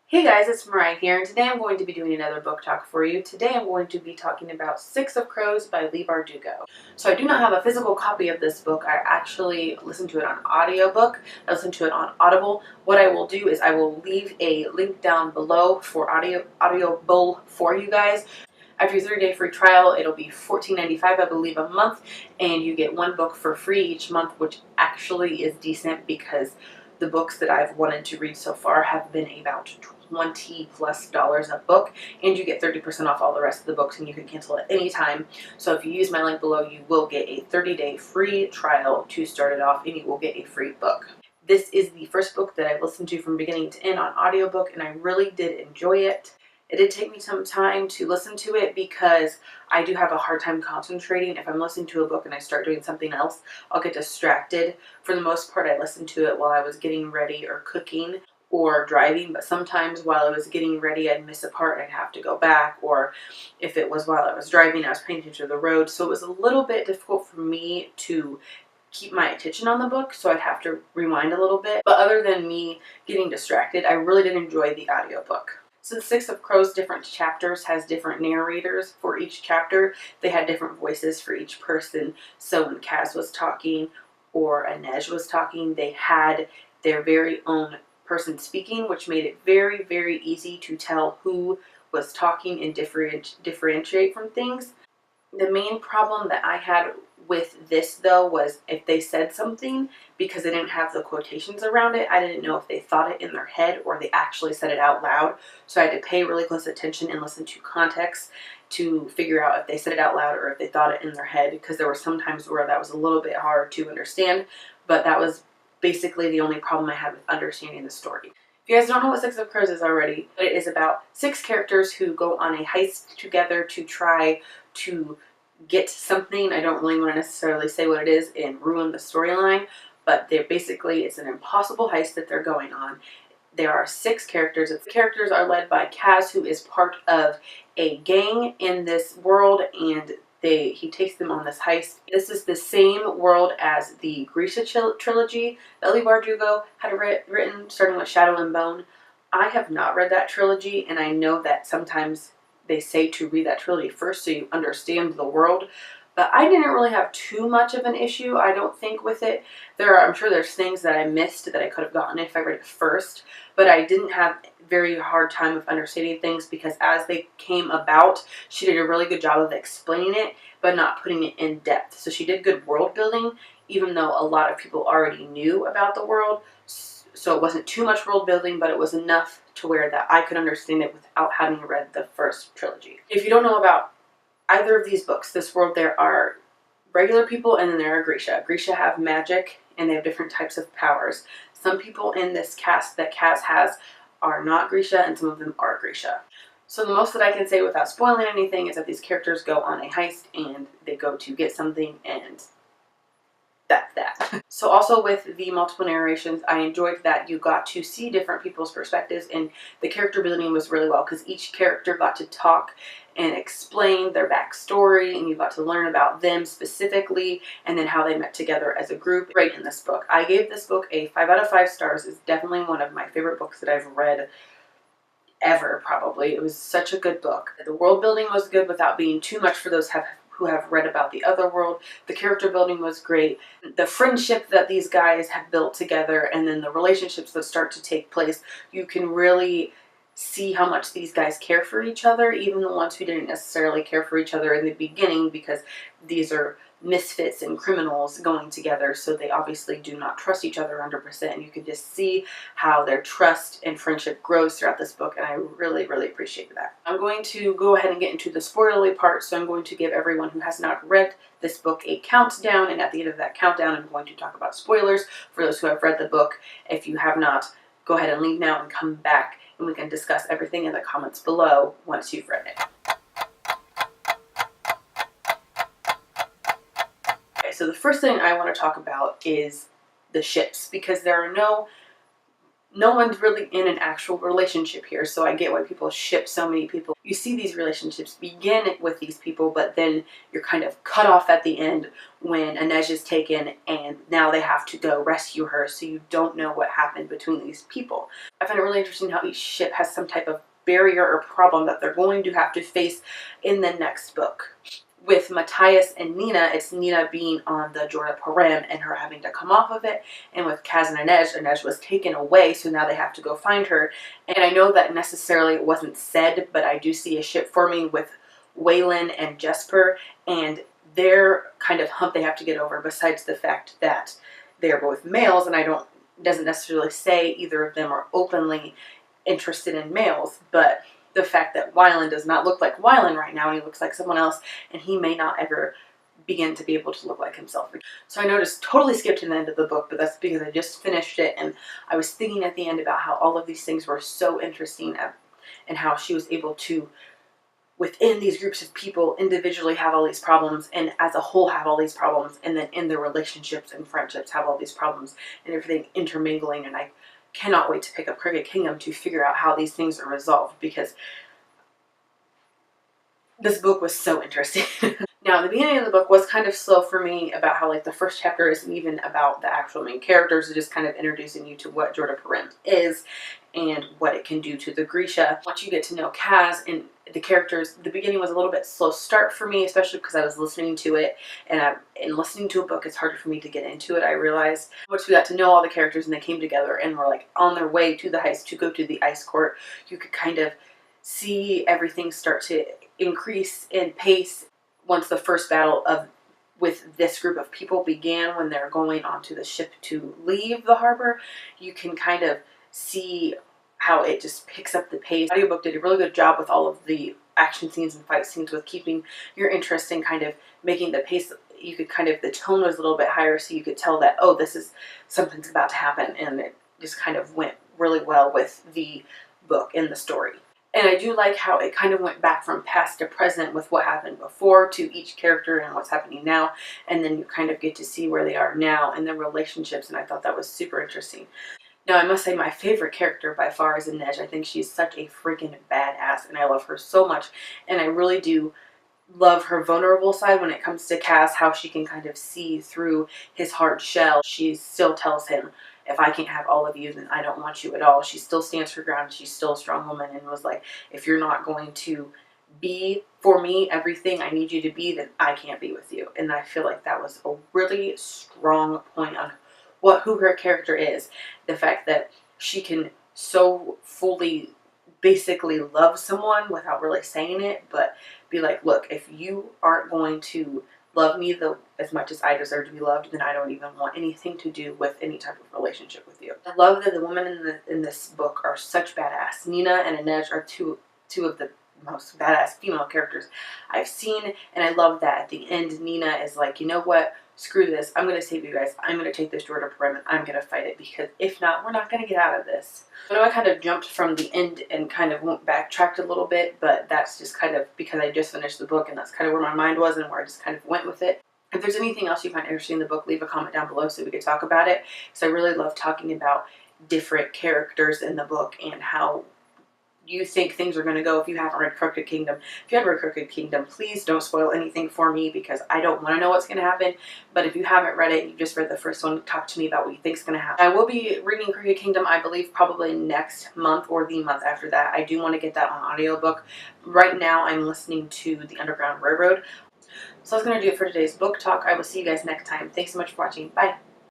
Hey guys, it's Mariah here, and today I'm going to be doing another book talk for you. Today I'm going to be talking about Six of Crows by Leigh Bardugo. So I do not have a physical copy of this book. I actually listened to it on audiobook. I listened to it on Audible. What I will do is I will leave a link down below for Audible for you guys. After your 30-day free trial, it'll be $14.95, I believe, a month, and you get one book for free each month, which actually is decent because the books that I've wanted to read so far have been about $20+ a book, and you get 30% off all the rest of the books, and you can cancel at any time. So if you use my link below, you will get a 30-day free trial to start it off, and you will get a free book. This is the first book that I've listened to from beginning to end on audiobook, and I really did enjoy it. It did take me some time to listen to it because I do have a hard time concentrating. If I'm listening to a book and I start doing something else, I'll get distracted. For the most part, I listened to it while I was getting ready or cooking or driving, but sometimes while I was getting ready, I'd miss a part and I'd have to go back, or if it was while I was driving, I was paying attention to the road. So it was a little bit difficult for me to keep my attention on the book, so I'd have to rewind a little bit. But other than me getting distracted, I really did enjoy the audiobook. Since Six of Crows different chapters has different narrators for each chapter, they had different voices for each person. So when Kaz was talking or Inej was talking, they had their very own person speaking, which made it very, very easy to tell who was talking and differentiate from things. The main problem that I had with this, though, was if they said something, because they didn't have the quotations around it, I didn't know if they thought it in their head or they actually said it out loud. So I had to pay really close attention and listen to context to figure out if they said it out loud or if they thought it in their head, because there were some times where that was a little bit hard to understand, but that was basically the only problem I had with understanding the story. If you guys don't know what Six of Crows is already, it is about 6 characters who go on a heist together to try to get something. I don't really want to necessarily say what it is and ruin the storyline, but it's an impossible heist that they're going on. There are 6 characters. The characters are led by Kaz, who is part of a gang in this world, and he takes them on this heist. This is the same world as the Grisha trilogy that Leigh Bardugo had written, starting with Shadow and Bone. I have not read that trilogy, and I know that sometimes they say to read that trilogy first so you understand the world, but I didn't really have too much of an issue, I don't think, with it. I'm sure there's things that I missed that I could have gotten if I read it first, but I didn't have very hard time with understanding things because as they came about, she did a really good job of explaining it, but not putting it in depth. So she did good world building, even though a lot of people already knew about the world. So it wasn't too much world building, but it was enough to where that I could understand it without having read the first trilogy. If you don't know about either of these books, this world, there are regular people and then there are Grisha. Grisha have magic and they have different types of powers. Some people in this cast that Kaz has are not Grisha and some of them are Grisha. So the most that I can say without spoiling anything is that these characters go on a heist and they go to get something, and that's that. So also with the multiple narrations, I enjoyed that you got to see different people's perspectives, and the character building was really well because each character got to talk and explain their backstory, and you got to learn about them specifically and then how they met together as a group. Right in this book. I gave this book a 5 out of 5 stars. It's definitely one of my favorite books that I've read ever, probably. It was such a good book. The world building was good without being too much for those who have read about the other world. The character building was great. The friendship that these guys have built together, and then the relationships that start to take place, you can really see how much these guys care for each other, even the ones who didn't necessarily care for each other in the beginning, because these are misfits and criminals going together, so they obviously do not trust each other 100%, and you can just see how their trust and friendship grows throughout this book, and I really, really appreciate that. I'm going to go ahead and get into the spoilerly part, so I'm going to give everyone who has not read this book a countdown, and at the end of that countdown, I'm going to talk about spoilers for those who have read the book. If you have not, go ahead and leave now and come back, and we can discuss everything in the comments below once you've read it. So the first thing I want to talk about is the ships, because there are no no one's really in an actual relationship here, so I get why people ship so many people. You see these relationships begin with these people, but then you're kind of cut off at the end when Inej is taken and now they have to go rescue her, so you don't know what happened between these people. I find it really interesting how each ship has some type of barrier or problem that they're going to have to face in the next book. With Matthias and Nina, it's Nina being on the Jorda Param and her having to come off of it. And with Kaz and Inej, Inej was taken away, so now they have to go find her. And I know that necessarily wasn't said, but I do see a ship forming with Waylon and Jesper, and their kind of hump they have to get over, besides the fact that they're both males, and doesn't necessarily say either of them are openly interested in males, but the fact that Waylon does not look like Waylon right now, and he looks like someone else, and he may not ever begin to be able to look like himself. So I noticed totally skipped to the end of the book, but that's because I just finished it, and I was thinking at the end about how all of these things were so interesting, and how she was able to, within these groups of people, individually have all these problems, and as a whole have all these problems, and then in their relationships and friendships have all these problems, and everything intermingling. And I cannot wait to pick up Crooked Kingdom to figure out how these things are resolved, because this book was so interesting. Now, the beginning of the book was kind of slow for me about how, like, the first chapter isn't even about the actual main characters. It's just kind of introducing you to what Jorda Param is and what it can do to the Grisha. Once you get to know Kaz and the characters, the beginning was a little bit slow start for me, especially because I was listening to it, and listening to a book, it's harder for me to get into it. I realized once we got to know all the characters and they came together and were like on their way to the heist to go to the ice court, you could kind of see everything start to increase in pace once the first battle with this group of people began, when they're going onto the ship to leave the harbor. You can kind of see how it just picks up the pace. The audiobook did a really good job with all of the action scenes and fight scenes, with keeping your interest and kind of making the pace. You could kind of, the tone was a little bit higher, so you could tell that, oh, this is, something's about to happen, and it just kind of went really well with the book and the story. And I do like how it kind of went back from past to present with what happened before to each character and what's happening now. And then you kind of get to see where they are now and their relationships. And I thought that was super interesting. Now, I must say my favorite character by far is Inej. I think she's such a freaking badass, and I love her so much. And I really do love her vulnerable side when it comes to Kaz, how she can kind of see through his hard shell. She still tells him, if I can't have all of you, then I don't want you at all. She still stands her ground. She's still a strong woman, and was like, if you're not going to be for me everything I need you to be, then I can't be with you. And I feel like that was a really strong point on who her character is. The fact that she can so fully basically love someone without really saying it, but be like, look, if you aren't going to love me as much as I deserve to be loved, then I don't even want anything to do with any type of relationship with you. I love that the women in this book are such badass. Nina and Inej are two of the most badass female characters I've seen, and I love that at the end Nina is like, you know what, screw this, I'm going to save you guys, I'm going to take this Jorda Param and I'm going to fight it, because if not, we're not going to get out of this. I know I kind of jumped from the end and kind of backtracked a little bit, but that's just kind of because I just finished the book and that's kind of where my mind was and where I just kind of went with it. If there's anything else you find interesting in the book, leave a comment down below so we could talk about it, because I really love talking about different characters in the book and how you think things are going to go if you haven't read Crooked Kingdom. If you haven't read Crooked Kingdom, please don't spoil anything for me, because I don't want to know what's going to happen. But if you haven't read it and you just read the first one, talk to me about what you think is going to happen. I will be reading Crooked Kingdom, I believe, probably next month or the month after that. I do want to get that on audiobook. Right now, I'm listening to The Underground Railroad. So that's going to do it for today's book talk. I will see you guys next time. Thanks so much for watching. Bye.